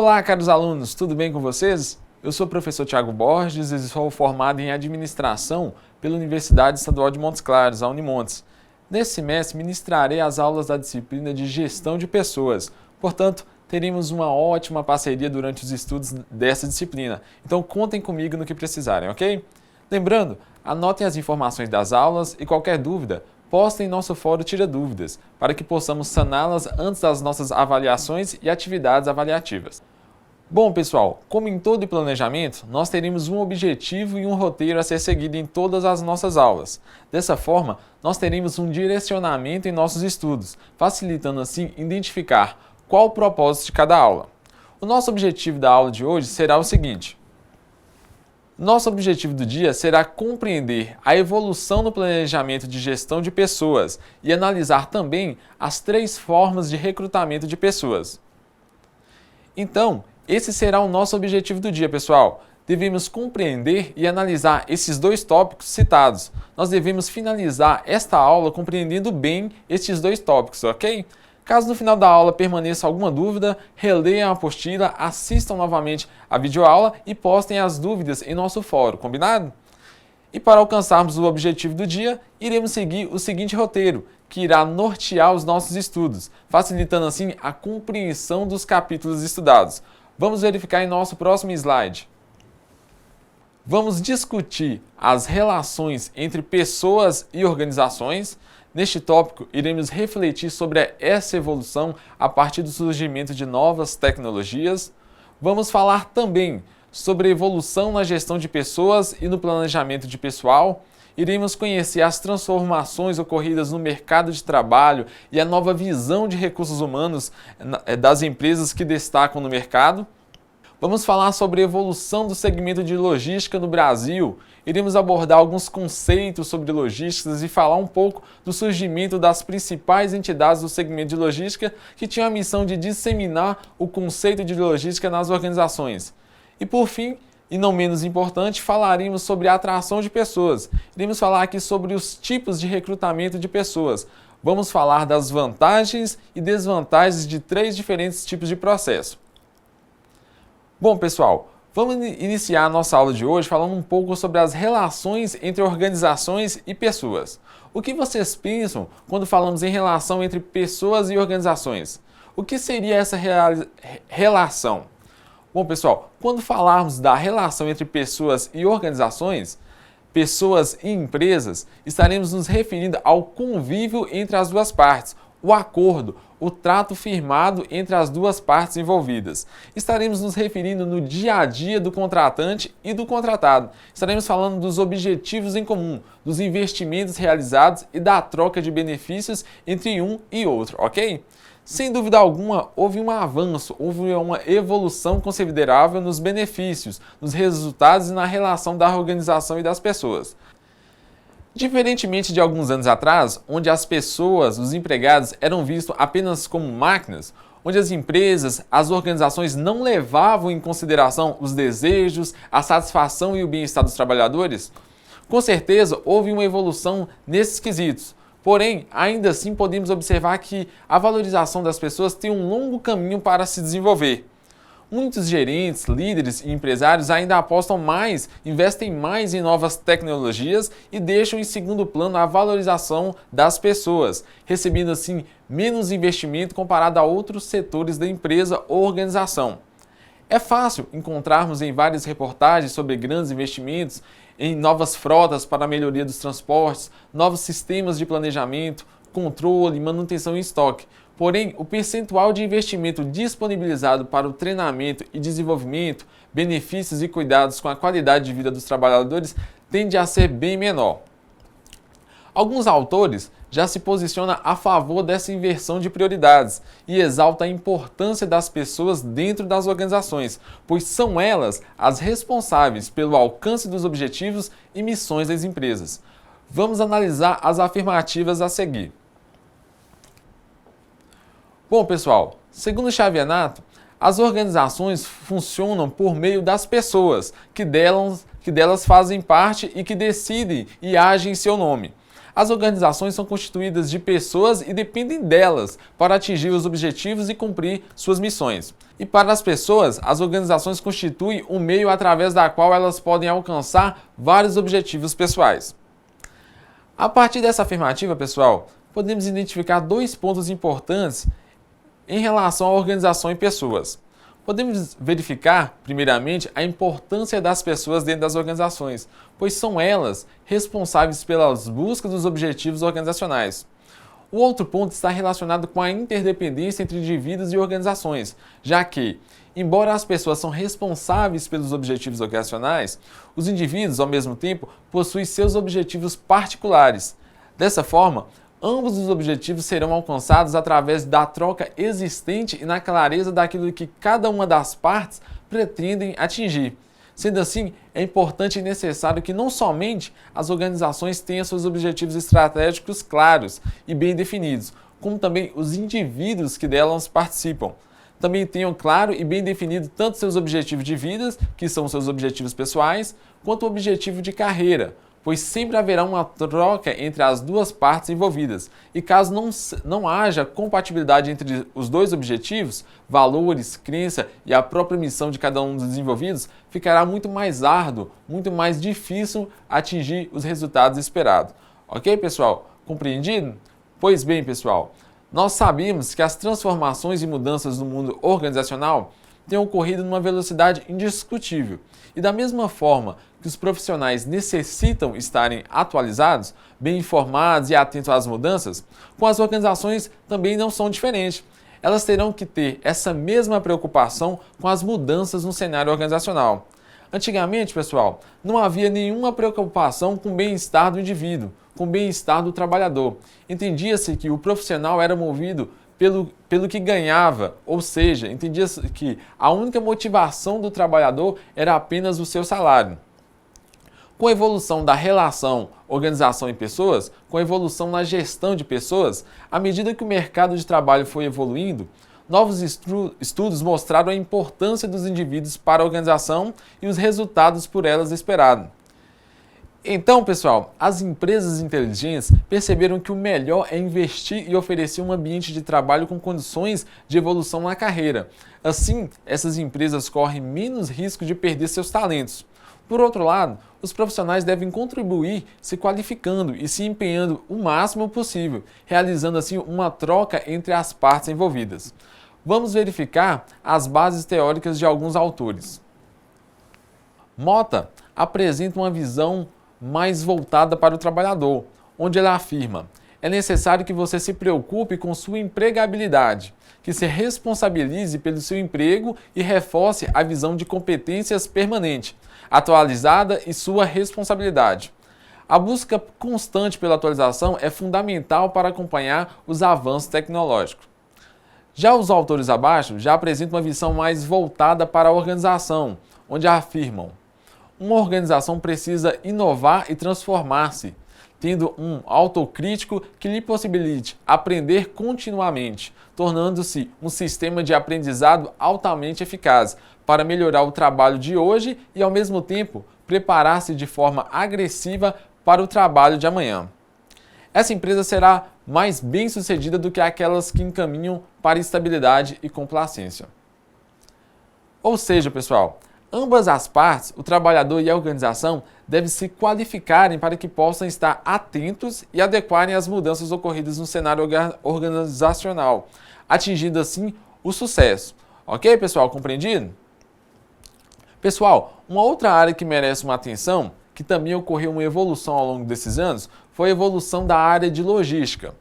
Olá, caros alunos, tudo bem com vocês? Eu sou o professor Thiago Borges e sou formado em Administração pela Universidade Estadual de Montes Claros, a Unimontes. Nesse semestre, ministrarei as aulas da disciplina de Gestão de Pessoas. Portanto, teremos uma ótima parceria durante os estudos dessa disciplina. Então, contem comigo no que precisarem, ok? Lembrando, anotem as informações das aulas e qualquer dúvida, postem em nosso fórum Tira Dúvidas, para que possamos saná-las antes das nossas avaliações e atividades avaliativas. Bom, pessoal, como em todo planejamento, nós teremos um objetivo e um roteiro a ser seguido em todas as nossas aulas. Dessa forma, nós teremos um direcionamento em nossos estudos, facilitando assim identificar qual o propósito de cada aula. O nosso objetivo da aula de hoje será o seguinte: nosso objetivo do dia será compreender a evolução no planejamento de gestão de pessoas e analisar também as 3 formas de recrutamento de pessoas. Então, esse será o nosso objetivo do dia, pessoal. Devemos compreender e analisar esses 2 tópicos citados. Nós devemos finalizar esta aula compreendendo bem estes 2 tópicos, ok? Caso no final da aula permaneça alguma dúvida, releiam a apostila, assistam novamente a videoaula e postem as dúvidas em nosso fórum, combinado? E para alcançarmos o objetivo do dia, iremos seguir o seguinte roteiro, que irá nortear os nossos estudos, facilitando assim a compreensão dos capítulos estudados. Vamos verificar em nosso próximo slide. Vamos discutir as relações entre pessoas e organizações. Neste tópico, iremos refletir sobre essa evolução a partir do surgimento de novas tecnologias. Vamos falar também sobre a evolução na gestão de pessoas e no planejamento de pessoal. Iremos conhecer as transformações ocorridas no mercado de trabalho e a nova visão de recursos humanos das empresas que destacam no mercado. Vamos falar sobre a evolução do segmento de logística no Brasil. Iremos abordar alguns conceitos sobre logísticas e falar um pouco do surgimento das principais entidades do segmento de logística que tinham a missão de disseminar o conceito de logística nas organizações. E por fim, e não menos importante, falaremos sobre a atração de pessoas. Iremos falar aqui sobre os tipos de recrutamento de pessoas. Vamos falar das vantagens e desvantagens de 3 diferentes tipos de processo. Bom, pessoal, vamos iniciar a nossa aula de hoje falando um pouco sobre as relações entre organizações e pessoas. O que vocês pensam quando falamos em relação entre pessoas e organizações? O que seria essa relação? Bom, pessoal, quando falarmos da relação entre pessoas e organizações, pessoas e empresas, estaremos nos referindo ao convívio entre as 2 partes, o acordo, o trato firmado entre as 2 partes envolvidas. Estaremos nos referindo no dia a dia do contratante e do contratado. Estaremos falando dos objetivos em comum, dos investimentos realizados e da troca de benefícios entre um e outro, ok? Sem dúvida alguma, houve um avanço, houve uma evolução considerável nos benefícios, nos resultados e na relação da organização e das pessoas. Diferentemente de alguns anos atrás, onde as pessoas, os empregados, eram vistos apenas como máquinas, onde as empresas, as organizações não levavam em consideração os desejos, a satisfação e o bem-estar dos trabalhadores, com certeza houve uma evolução nesses quesitos. Porém, ainda assim podemos observar que a valorização das pessoas tem um longo caminho para se desenvolver. Muitos gerentes, líderes e empresários ainda apostam mais, investem mais em novas tecnologias e deixam em segundo plano a valorização das pessoas, recebendo assim menos investimento comparado a outros setores da empresa ou organização. É fácil encontrarmos em várias reportagens sobre grandes investimentos em novas frotas para a melhoria dos transportes, novos sistemas de planejamento, controle, manutenção em estoque. Porém, o percentual de investimento disponibilizado para o treinamento e desenvolvimento, benefícios e cuidados com a qualidade de vida dos trabalhadores tende a ser bem menor. Alguns autores já se posicionam a favor dessa inversão de prioridades e exaltam a importância das pessoas dentro das organizações, pois são elas as responsáveis pelo alcance dos objetivos e missões das empresas. Vamos analisar as afirmativas a seguir. Bom, pessoal, segundo Xavier-Nato, as organizações funcionam por meio das pessoas, que delas fazem parte e que decidem e agem em seu nome. As organizações são constituídas de pessoas e dependem delas para atingir os objetivos e cumprir suas missões. E para as pessoas, as organizações constituem um meio através da qual elas podem alcançar vários objetivos pessoais. A partir dessa afirmativa, pessoal, podemos identificar dois pontos importantes em relação à organização e pessoas. Podemos verificar, primeiramente, a importância das pessoas dentro das organizações, pois são elas responsáveis pelas buscas dos objetivos organizacionais. O outro ponto está relacionado com a interdependência entre indivíduos e organizações, já que, embora as pessoas são responsáveis pelos objetivos organizacionais, os indivíduos, ao mesmo tempo, possuem seus objetivos particulares. Dessa forma, ambos os objetivos serão alcançados através da troca existente e na clareza daquilo que cada uma das partes pretendem atingir. Sendo assim, é importante e necessário que não somente as organizações tenham seus objetivos estratégicos claros e bem definidos, como também os indivíduos que delas participam também tenham claro e bem definido tanto seus objetivos de vida, que são seus objetivos pessoais, quanto o objetivo de carreira, pois sempre haverá uma troca entre as duas partes envolvidas. E caso não haja compatibilidade entre os dois objetivos, valores, crença e a própria missão de cada um dos envolvidos, ficará muito mais árduo, muito mais difícil atingir os resultados esperados. Ok, pessoal? Compreendido? Pois bem, pessoal, nós sabemos que as transformações e mudanças no mundo organizacional têm ocorrido numa velocidade indiscutível. E da mesma forma que os profissionais necessitam estarem atualizados, bem informados e atentos às mudanças, com as organizações também não são diferentes. Elas terão que ter essa mesma preocupação com as mudanças no cenário organizacional. Antigamente, pessoal, não havia nenhuma preocupação com o bem-estar do indivíduo, com o bem-estar do trabalhador. Entendia-se que o profissional era movido pelo que ganhava, ou seja, entendia-se que a única motivação do trabalhador era apenas o seu salário. Com a evolução da relação organização e pessoas, com a evolução na gestão de pessoas, à medida que o mercado de trabalho foi evoluindo, novos estudos mostraram a importância dos indivíduos para a organização e os resultados por elas esperados. Então, pessoal, as empresas inteligentes perceberam que o melhor é investir e oferecer um ambiente de trabalho com condições de evolução na carreira. Assim, essas empresas correm menos risco de perder seus talentos. Por outro lado, os profissionais devem contribuir se qualificando e se empenhando o máximo possível, realizando assim uma troca entre as partes envolvidas. Vamos verificar as bases teóricas de alguns autores. Mota apresenta uma visão mais voltada para o trabalhador, onde ela afirma: é necessário que você se preocupe com sua empregabilidade, que se responsabilize pelo seu emprego e reforce a visão de competências permanente, atualizada e sua responsabilidade. A busca constante pela atualização é fundamental para acompanhar os avanços tecnológicos. Já os autores abaixo já apresentam uma visão mais voltada para a organização, onde afirmam: uma organização precisa inovar e transformar-se, tendo um autocrítico que lhe possibilite aprender continuamente, tornando-se um sistema de aprendizado altamente eficaz para melhorar o trabalho de hoje e, ao mesmo tempo, preparar-se de forma agressiva para o trabalho de amanhã. Essa empresa será mais bem-sucedida do que aquelas que encaminham para estabilidade e complacência. Ou seja, pessoal, ambas as partes, o trabalhador e a organização, devem se qualificarem para que possam estar atentos e adequarem às mudanças ocorridas no cenário organizacional, atingindo assim o sucesso. Ok, pessoal? Compreendido? Pessoal, uma outra área que merece uma atenção, que também ocorreu uma evolução ao longo desses anos, foi a evolução da área de logística.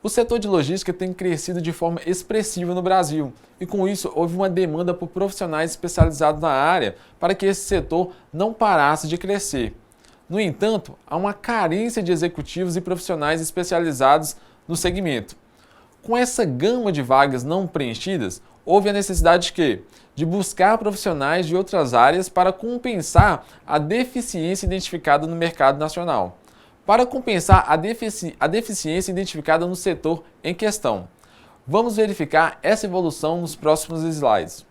O setor de logística tem crescido de forma expressiva no Brasil e, com isso, houve uma demanda por profissionais especializados na área para que esse setor não parasse de crescer. No entanto, há uma carência de executivos e profissionais especializados no segmento. Com essa gama de vagas não preenchidas, houve a necessidade de buscar profissionais de outras áreas para compensar a deficiência identificada no mercado nacional. Para compensar a deficiência identificada no setor em questão. Vamos verificar essa evolução nos próximos slides.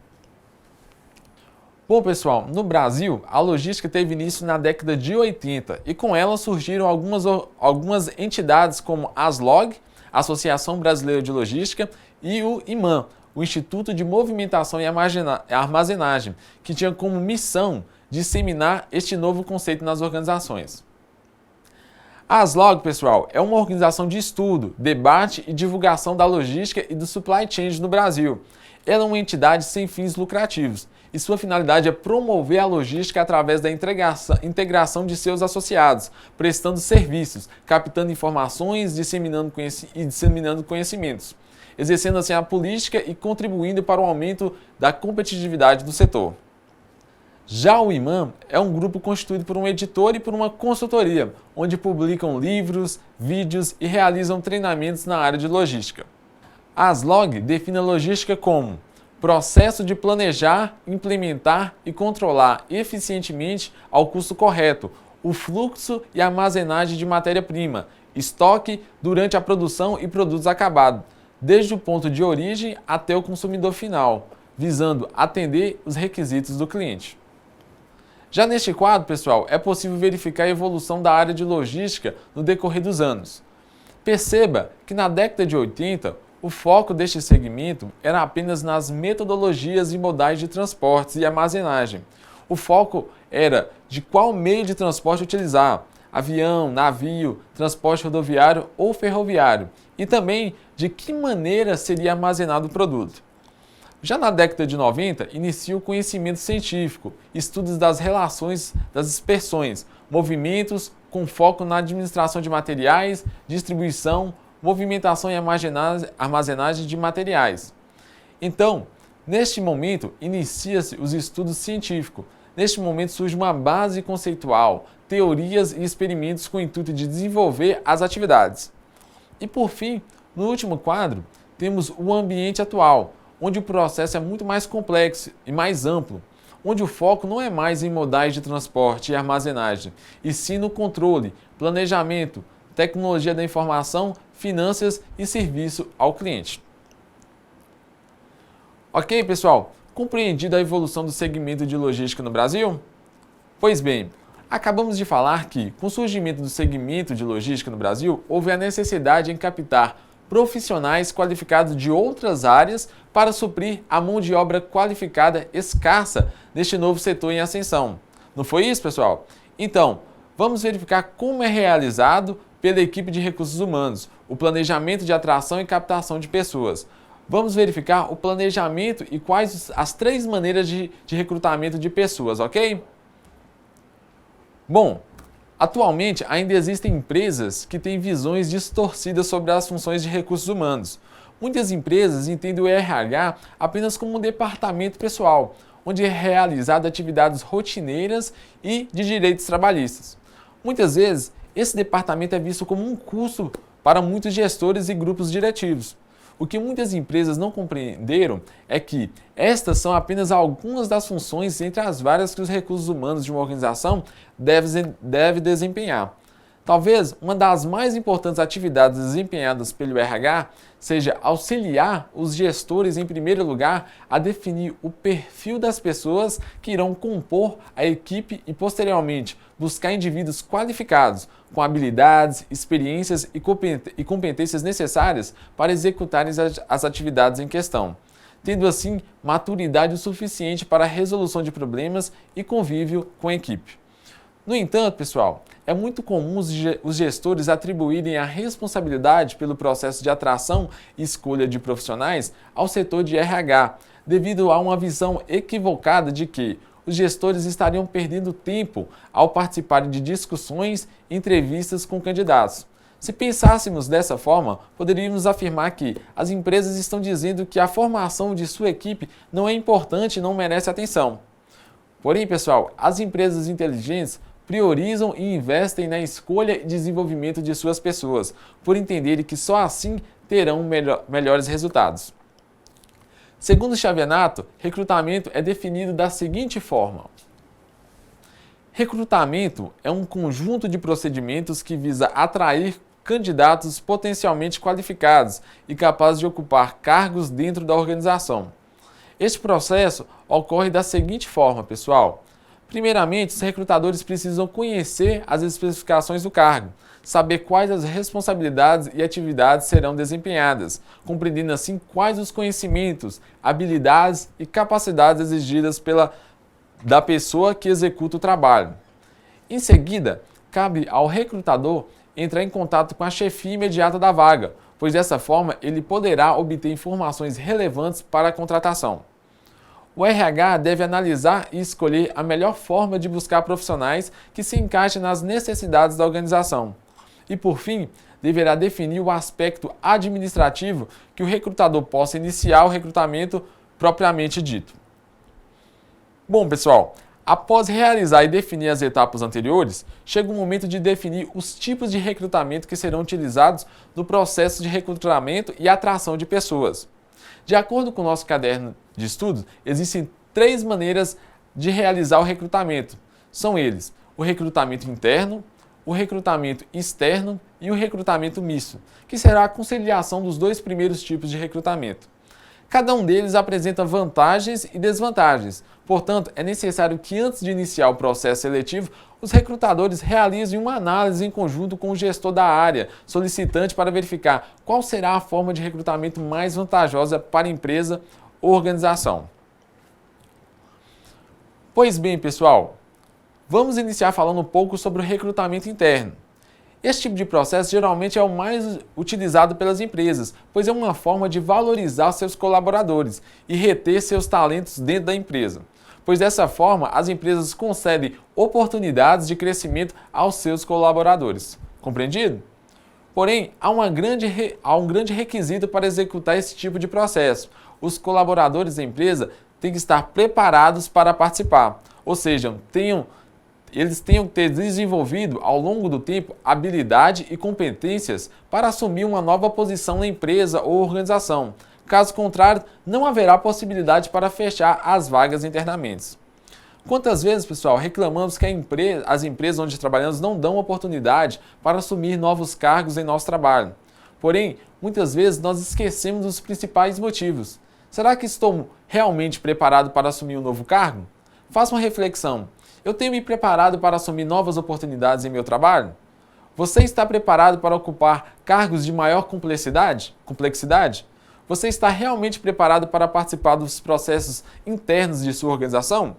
Bom, pessoal, no Brasil, a logística teve início na década de 80 e com ela surgiram algumas entidades como a ASLOG, Associação Brasileira de Logística, e o IMAM, o Instituto de Movimentação e Armazenagem, que tinha como missão disseminar este novo conceito nas organizações. A ASLOG, pessoal, é uma organização de estudo, debate e divulgação da logística e do supply chain no Brasil. Ela é uma entidade sem fins lucrativos e sua finalidade é promover a logística através da integração de seus associados, prestando serviços, captando informações, disseminando conhecimentos, exercendo assim a política e contribuindo para o aumento da competitividade do setor. Já o IMAM é um grupo constituído por um editor e por uma consultoria, onde publicam livros, vídeos e realizam treinamentos na área de logística. A ASLOG define a logística como processo de planejar, implementar e controlar eficientemente ao custo correto o fluxo e armazenagem de matéria-prima, estoque durante a produção e produtos acabados, desde o ponto de origem até o consumidor final, visando atender os requisitos do cliente. Já neste quadro, pessoal, é possível verificar a evolução da área de logística no decorrer dos anos. Perceba que na década de 80, o foco deste segmento era apenas nas metodologias e modais de transportes e armazenagem. O foco era de qual meio de transporte utilizar, avião, navio, transporte rodoviário ou ferroviário, e também de que maneira seria armazenado o produto. Já na década de 90, inicia o conhecimento científico, estudos das relações das dispersões, movimentos com foco na administração de materiais, distribuição, movimentação e armazenagem de materiais. Então, neste momento, inicia-se os estudos científicos. Neste momento surge uma base conceitual, teorias e experimentos com o intuito de desenvolver as atividades. E por fim, no último quadro, temos o ambiente atual, onde o processo é muito mais complexo e mais amplo, onde o foco não é mais em modais de transporte e armazenagem, e sim no controle, planejamento, tecnologia da informação, finanças e serviço ao cliente. Ok, pessoal? Compreendida a evolução do segmento de logística no Brasil? Pois bem, acabamos de falar que, com o surgimento do segmento de logística no Brasil, houve a necessidade em captar profissionais qualificados de outras áreas para suprir a mão de obra qualificada escassa neste novo setor em ascensão. Não foi isso, pessoal? Então, vamos verificar como é realizado pela equipe de recursos humanos o planejamento de atração e captação de pessoas. Vamos verificar o planejamento e quais as 3 maneiras de recrutamento de pessoas, ok? Bom, atualmente ainda existem empresas que têm visões distorcidas sobre as funções de recursos humanos. Muitas empresas entendem o RH apenas como um departamento pessoal, onde é realizada atividades rotineiras e de direitos trabalhistas. Muitas vezes, esse departamento é visto como um custo para muitos gestores e grupos diretivos. O que muitas empresas não compreenderam é que estas são apenas algumas das funções entre as várias que os recursos humanos de uma organização deve desempenhar. Talvez uma das mais importantes atividades desempenhadas pelo RH seja auxiliar os gestores, em primeiro lugar, a definir o perfil das pessoas que irão compor a equipe e, posteriormente, buscar indivíduos qualificados, com habilidades, experiências e competências necessárias para executarem as atividades em questão, tendo assim maturidade o suficiente para a resolução de problemas e convívio com a equipe. No entanto, pessoal, é muito comum os gestores atribuírem a responsabilidade pelo processo de atração e escolha de profissionais ao setor de RH, devido a uma visão equivocada de que os gestores estariam perdendo tempo ao participarem de discussões e entrevistas com candidatos. Se pensássemos dessa forma, poderíamos afirmar que as empresas estão dizendo que a formação de sua equipe não é importante e não merece atenção. Porém, pessoal, as empresas inteligentes priorizam e investem na escolha e desenvolvimento de suas pessoas, por entenderem que só assim terão melhores resultados. Segundo Xavier, recrutamento é definido da seguinte forma. Recrutamento é um conjunto de procedimentos que visa atrair candidatos potencialmente qualificados e capazes de ocupar cargos dentro da organização. Este processo ocorre da seguinte forma, pessoal. Primeiramente, os recrutadores precisam conhecer as especificações do cargo, saber quais as responsabilidades e atividades serão desempenhadas, compreendendo assim quais os conhecimentos, habilidades e capacidades exigidas da pessoa que executa o trabalho. Em seguida, cabe ao recrutador entrar em contato com a chefia imediata da vaga, pois dessa forma ele poderá obter informações relevantes para a contratação. O RH deve analisar e escolher a melhor forma de buscar profissionais que se encaixem nas necessidades da organização. E, por fim, deverá definir o aspecto administrativo que o recrutador possa iniciar o recrutamento propriamente dito. Bom, pessoal, após realizar e definir as etapas anteriores, chega o momento de definir os tipos de recrutamento que serão utilizados no processo de recrutamento e atração de pessoas. De acordo com o nosso caderno de estudos, existem 3 maneiras de realizar o recrutamento. São eles: o recrutamento interno, o recrutamento externo e o recrutamento misto, que será a conciliação dos 2 primeiros tipos de recrutamento. Cada um deles apresenta vantagens e desvantagens. Portanto, é necessário que antes de iniciar o processo seletivo, os recrutadores realizem uma análise em conjunto com o gestor da área solicitante para verificar qual será a forma de recrutamento mais vantajosa para a empresa ou organização. Pois bem, pessoal, vamos iniciar falando um pouco sobre o recrutamento interno. Esse tipo de processo geralmente é o mais utilizado pelas empresas, pois é uma forma de valorizar seus colaboradores e reter seus talentos dentro da empresa, pois dessa forma as empresas concedem oportunidades de crescimento aos seus colaboradores. Compreendido? Porém, há um grande requisito para executar esse tipo de processo. Os colaboradores da empresa têm que estar preparados para participar, ou seja, eles tenham que ter desenvolvido ao longo do tempo habilidade e competências para assumir uma nova posição na empresa ou organização. Caso contrário, não haverá possibilidade para fechar as vagas internamente. Quantas vezes, pessoal, reclamamos que as empresas onde trabalhamos não dão oportunidade para assumir novos cargos em nosso trabalho? Porém, muitas vezes nós esquecemos dos principais motivos. Será que estou realmente preparado para assumir um novo cargo? Faça uma reflexão. Eu tenho me preparado para assumir novas oportunidades em meu trabalho? Você está preparado para ocupar cargos de maior complexidade? Você está realmente preparado para participar dos processos internos de sua organização?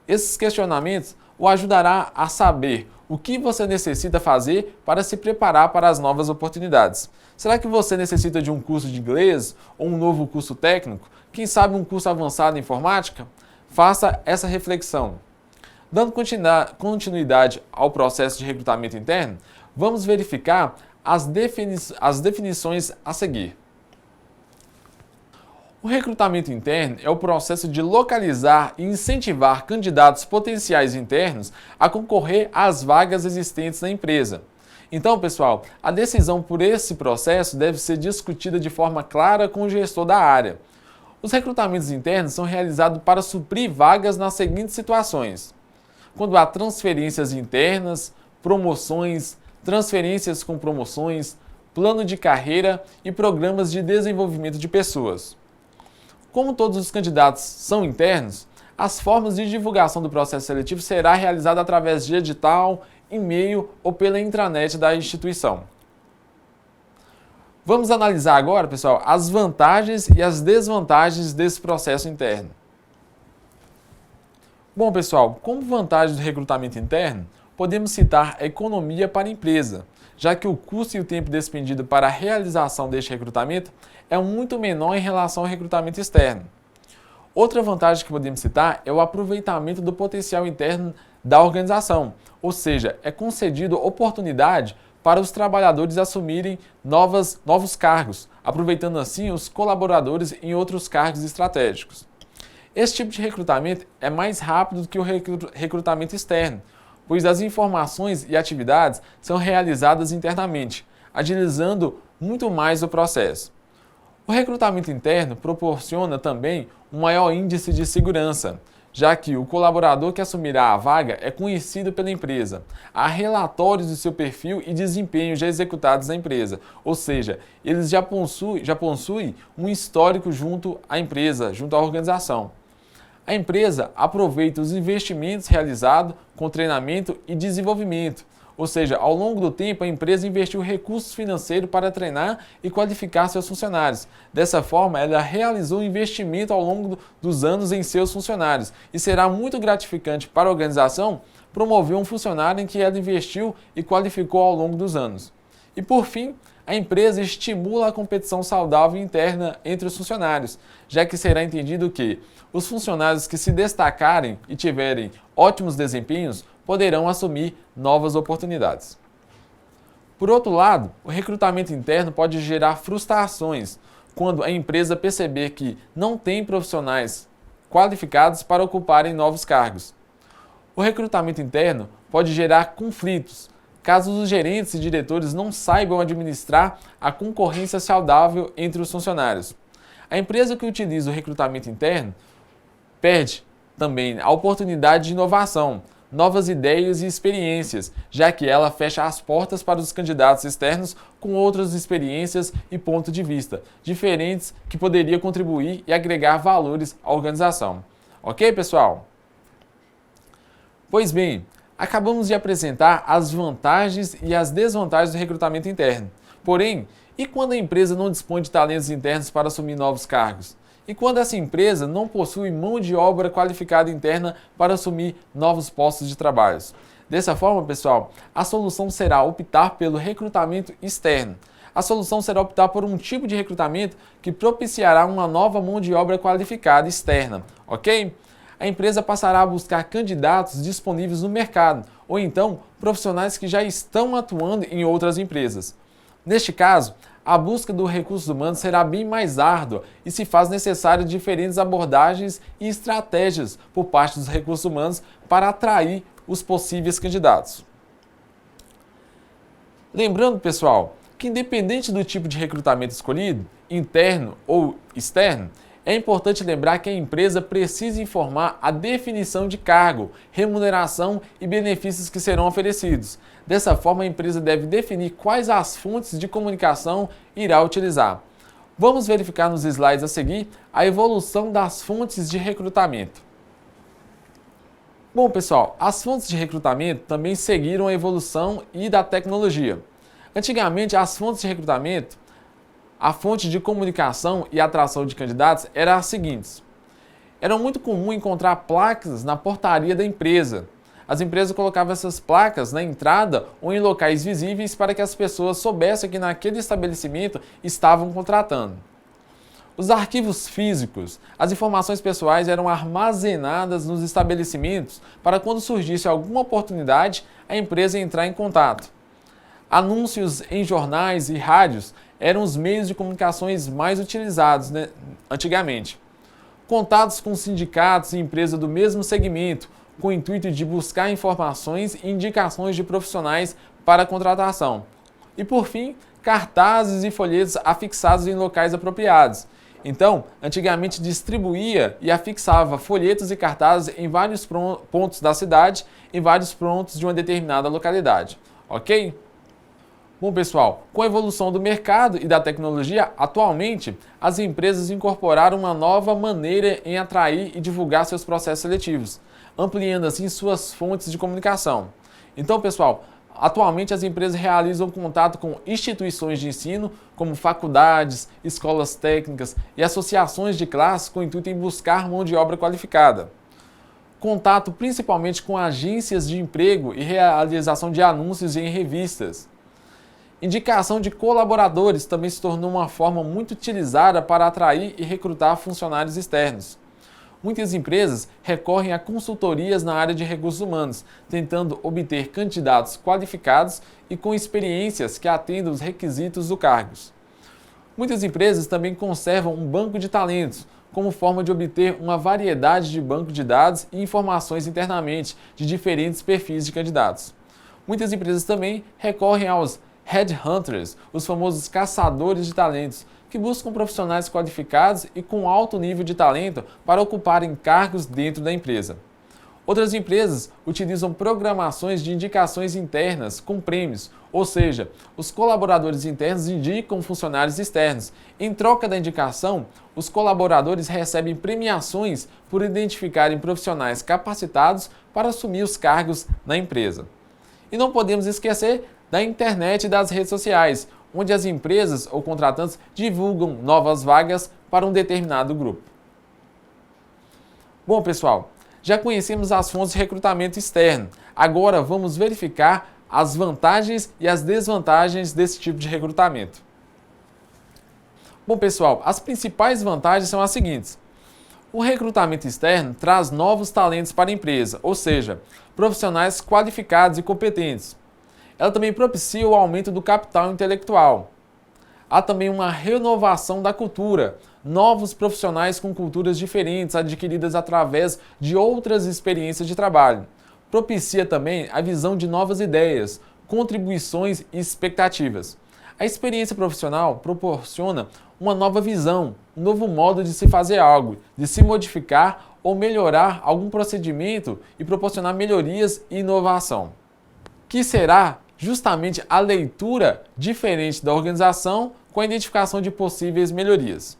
Esses questionamentos o ajudará a saber o que você necessita fazer para se preparar para as novas oportunidades. Será que você necessita de um curso de inglês ou um novo curso técnico? Quem sabe um curso avançado em informática? Faça essa reflexão. Dando continuidade ao processo de recrutamento interno, vamos verificar as definições a seguir. O recrutamento interno é o processo de localizar e incentivar candidatos potenciais internos a concorrer às vagas existentes na empresa. Então, pessoal, a decisão por esse processo deve ser discutida de forma clara com o gestor da área. Os recrutamentos internos são realizados para suprir vagas nas seguintes situações: quando há transferências internas, promoções, transferências com promoções, plano de carreira e programas de desenvolvimento de pessoas. Como todos os candidatos são internos, as formas de divulgação do processo seletivo será realizada através de edital, e-mail ou pela intranet da instituição. Vamos analisar agora, pessoal, as vantagens e as desvantagens desse processo interno. Bom, pessoal, como vantagem do recrutamento interno, podemos citar a economia para a empresa, já que o custo e o tempo despendido para a realização deste recrutamento é muito menor em relação ao recrutamento externo. Outra vantagem que podemos citar é o aproveitamento do potencial interno da organização, ou seja, é concedido oportunidade para os trabalhadores assumirem novos cargos, aproveitando assim os colaboradores em outros cargos estratégicos. Esse tipo de recrutamento é mais rápido do que o recrutamento externo, pois as informações e atividades são realizadas internamente, agilizando muito mais o processo. O recrutamento interno proporciona também um maior índice de segurança, já que o colaborador que assumirá a vaga é conhecido pela empresa. Há relatórios do seu perfil e desempenho já executados na empresa, ou seja, eles já possuem um histórico junto à empresa, junto à organização. A empresa aproveita os investimentos realizados com treinamento e desenvolvimento, ou seja, ao longo do tempo a empresa investiu recursos financeiros para treinar e qualificar seus funcionários. Dessa forma, ela realizou investimento ao longo dos anos em seus funcionários e será muito gratificante para a organização promover um funcionário em que ela investiu e qualificou ao longo dos anos. E por fim, a empresa estimula a competição saudável interna entre os funcionários, já que será entendido que os funcionários que se destacarem e tiverem ótimos desempenhos poderão assumir novas oportunidades. Por outro lado, o recrutamento interno pode gerar frustrações quando a empresa perceber que não tem profissionais qualificados para ocuparem novos cargos. O recrutamento interno pode gerar conflitos, caso os gerentes e diretores não saibam administrar a concorrência saudável entre os funcionários. A empresa que utiliza o recrutamento interno perde também a oportunidade de inovação, novas ideias e experiências, já que ela fecha as portas para os candidatos externos com outras experiências e pontos de vista diferentes que poderia contribuir e agregar valores à organização. Ok, pessoal? Pois bem, acabamos de apresentar as vantagens e as desvantagens do recrutamento interno. Porém, e quando a empresa não dispõe de talentos internos para assumir novos cargos? E quando essa empresa não possui mão de obra qualificada interna para assumir novos postos de trabalho? Dessa forma, pessoal, a solução será optar pelo recrutamento externo. A solução será optar por um tipo de recrutamento que propiciará uma nova mão de obra qualificada externa, ok? A empresa passará a buscar candidatos disponíveis no mercado, ou então profissionais que já estão atuando em outras empresas. Neste caso, a busca do recurso humano será bem mais árdua e se faz necessário diferentes abordagens e estratégias por parte dos recursos humanos para atrair os possíveis candidatos. Lembrando, pessoal, que independente do tipo de recrutamento escolhido, interno ou externo, é importante lembrar que a empresa precisa informar a definição de cargo, remuneração e benefícios que serão oferecidos. Dessa forma, a empresa deve definir quais as fontes de comunicação irá utilizar. Vamos verificar nos slides a seguir a evolução das fontes de recrutamento. Bom, pessoal, as fontes de recrutamento também seguiram a evolução e da tecnologia. Antigamente, as fontes de recrutamento, a fonte de comunicação e atração de candidatos eram as seguintes. Era muito comum encontrar placas na portaria da empresa. As empresas colocavam essas placas na entrada ou em locais visíveis para que as pessoas soubessem que naquele estabelecimento estavam contratando. Os arquivos físicos, as informações pessoais eram armazenadas nos estabelecimentos para quando surgisse alguma oportunidade, a empresa entrar em contato. Anúncios em jornais e rádios eram os meios de comunicações mais utilizados, antigamente. Contatos com sindicatos e empresas do mesmo segmento, com o intuito de buscar informações e indicações de profissionais para a contratação. E por fim, cartazes e folhetos afixados em locais apropriados. Então, antigamente distribuía e afixava folhetos e cartazes em vários pontos da cidade, em vários pontos de uma determinada localidade. Ok? Bom, pessoal, com a evolução do mercado e da tecnologia, atualmente, as empresas incorporaram uma nova maneira em atrair e divulgar seus processos seletivos, ampliando assim suas fontes de comunicação. Então, pessoal, atualmente as empresas realizam contato com instituições de ensino, como faculdades, escolas técnicas e associações de classe com o intuito em buscar mão de obra qualificada. Contato principalmente com agências de emprego e realização de anúncios em revistas. Indicação de colaboradores também se tornou uma forma muito utilizada para atrair e recrutar funcionários externos. Muitas empresas recorrem a consultorias na área de recursos humanos, tentando obter candidatos qualificados e com experiências que atendam os requisitos do cargo. Muitas empresas também conservam um banco de talentos, como forma de obter uma variedade de banco de dados e informações internamente de diferentes perfis de candidatos. Muitas empresas também recorrem aos headhunters, os famosos caçadores de talentos, que buscam profissionais qualificados e com alto nível de talento para ocuparem cargos dentro da empresa. Outras empresas utilizam programações de indicações internas com prêmios, ou seja, os colaboradores internos indicam funcionários externos. Em troca da indicação, os colaboradores recebem premiações por identificarem profissionais capacitados para assumir os cargos na empresa. E não podemos esquecer da internet e das redes sociais, onde as empresas ou contratantes divulgam novas vagas para um determinado grupo. Bom, pessoal, já conhecemos as fontes de recrutamento externo. Agora vamos verificar as vantagens e as desvantagens desse tipo de recrutamento. Bom, pessoal, as principais vantagens são as seguintes. O recrutamento externo traz novos talentos para a empresa, ou seja, profissionais qualificados e competentes. Ela também propicia o aumento do capital intelectual. Há também uma renovação da cultura, novos profissionais com culturas diferentes adquiridas através de outras experiências de trabalho. Propicia também a visão de novas ideias, contribuições e expectativas. A experiência profissional proporciona uma nova visão, um novo modo de se fazer algo, de se modificar ou melhorar algum procedimento e proporcionar melhorias e inovação, que será justamente a leitura diferente da organização com a identificação de possíveis melhorias.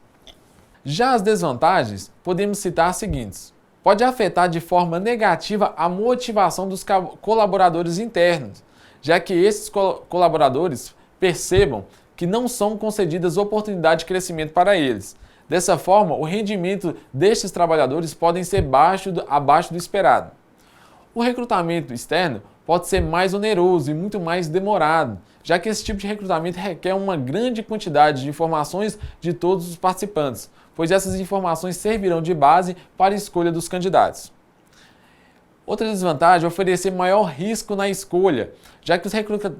Já as desvantagens, podemos citar as seguintes. Pode afetar de forma negativa a motivação dos colaboradores internos, já que esses colaboradores percebam que não são concedidas oportunidades de crescimento para eles. Dessa forma, o rendimento destes trabalhadores pode ser abaixo do esperado. O recrutamento externo pode ser mais oneroso e muito mais demorado, já que esse tipo de recrutamento requer uma grande quantidade de informações de todos os participantes, pois essas informações servirão de base para a escolha dos candidatos. Outra desvantagem é oferecer maior risco na escolha, já que os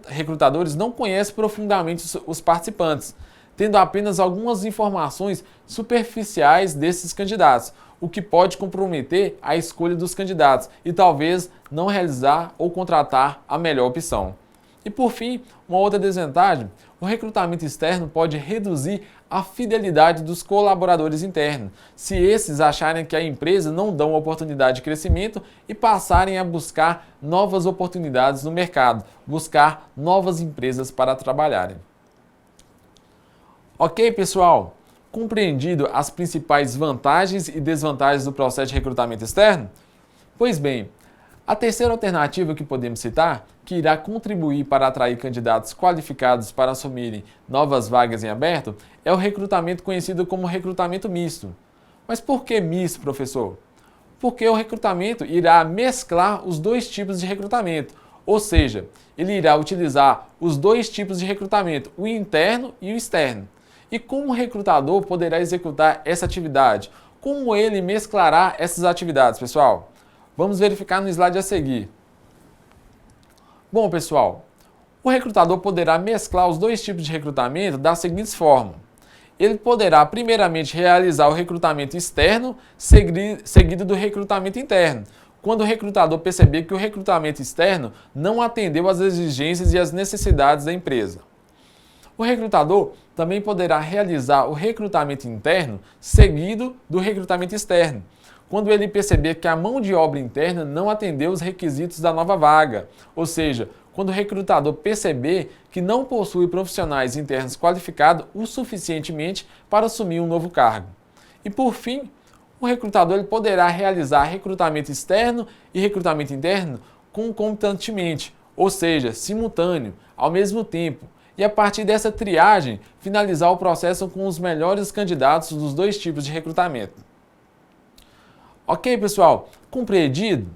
recrutadores não conhecem profundamente os participantes, tendo apenas algumas informações superficiais desses candidatos, o que pode comprometer a escolha dos candidatos e talvez não realizar ou contratar a melhor opção. E por fim, uma outra desvantagem, o recrutamento externo pode reduzir a fidelidade dos colaboradores internos, se esses acharem que a empresa não dá uma oportunidade de crescimento e passarem a buscar novas oportunidades no mercado, buscar novas empresas para trabalharem. Ok, pessoal? Compreendido as principais vantagens e desvantagens do processo de recrutamento externo? Pois bem, a terceira alternativa que podemos citar, que irá contribuir para atrair candidatos qualificados para assumirem novas vagas em aberto, é o recrutamento conhecido como recrutamento misto. Mas por que misto, professor? Porque o recrutamento irá mesclar os dois tipos de recrutamento, ou seja, ele irá utilizar os dois tipos de recrutamento, o interno e o externo. E como o recrutador poderá executar essa atividade? Como ele mesclará essas atividades, pessoal? Vamos verificar no slide a seguir. Bom, pessoal, o recrutador poderá mesclar os dois tipos de recrutamento da seguinte forma. Ele poderá, primeiramente, realizar o recrutamento externo, seguido do recrutamento interno, quando o recrutador perceber que o recrutamento externo não atendeu às exigências e às necessidades da empresa. O recrutador também poderá realizar o recrutamento interno seguido do recrutamento externo, quando ele perceber que a mão de obra interna não atendeu os requisitos da nova vaga, ou seja, quando o recrutador perceber que não possui profissionais internos qualificados o suficientemente para assumir um novo cargo. E por fim, o recrutador ele poderá realizar recrutamento externo e recrutamento interno concomitantemente, ou seja, simultâneo, ao mesmo tempo, e a partir dessa triagem, finalizar o processo com os melhores candidatos dos dois tipos de recrutamento. Ok, pessoal? Compreendido?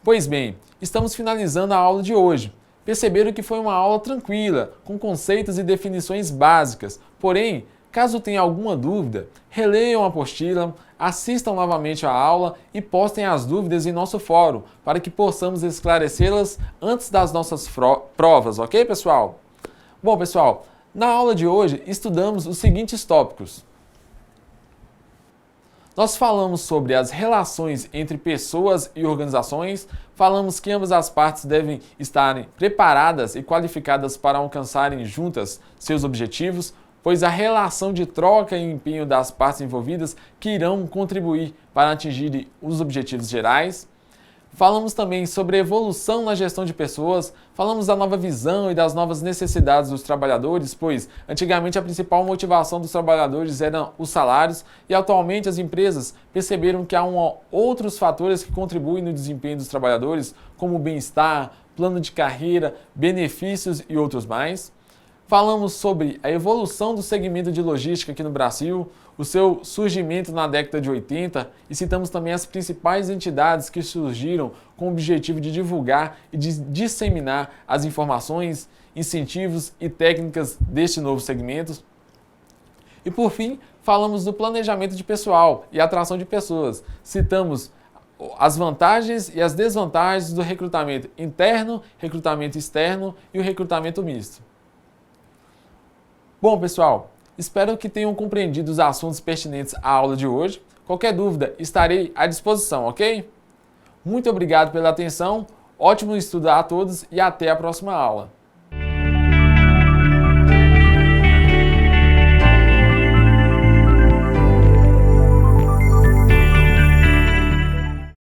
Pois bem, estamos finalizando a aula de hoje. Perceberam que foi uma aula tranquila, com conceitos e definições básicas. Porém, caso tenha alguma dúvida, releiam a apostila, assistam novamente a aula e postem as dúvidas em nosso fórum, para que possamos esclarecê-las antes das nossas provas, ok, pessoal? Bom, pessoal, na aula de hoje estudamos os seguintes tópicos. Nós falamos sobre as relações entre pessoas e organizações, falamos que ambas as partes devem estarem preparadas e qualificadas para alcançarem juntas seus objetivos, pois a relação de troca e empenho das partes envolvidas que irão contribuir para atingir os objetivos gerais. Falamos também sobre evolução na gestão de pessoas, falamos da nova visão e das novas necessidades dos trabalhadores, pois antigamente a principal motivação dos trabalhadores eram os salários e atualmente as empresas perceberam que há outros fatores que contribuem no desempenho dos trabalhadores, como o bem-estar, plano de carreira, benefícios e outros mais. Falamos sobre a evolução do segmento de logística aqui no Brasil, o seu surgimento na década de 80 e citamos também as principais entidades que surgiram com o objetivo de divulgar e de disseminar as informações, incentivos e técnicas deste novo segmento. E por fim, falamos do planejamento de pessoal e atração de pessoas. Citamos as vantagens e as desvantagens do recrutamento interno, recrutamento externo e o recrutamento misto. Bom, pessoal, espero que tenham compreendido os assuntos pertinentes à aula de hoje. Qualquer dúvida, estarei à disposição, ok? Muito obrigado pela atenção, ótimo estudo a todos e até a próxima aula.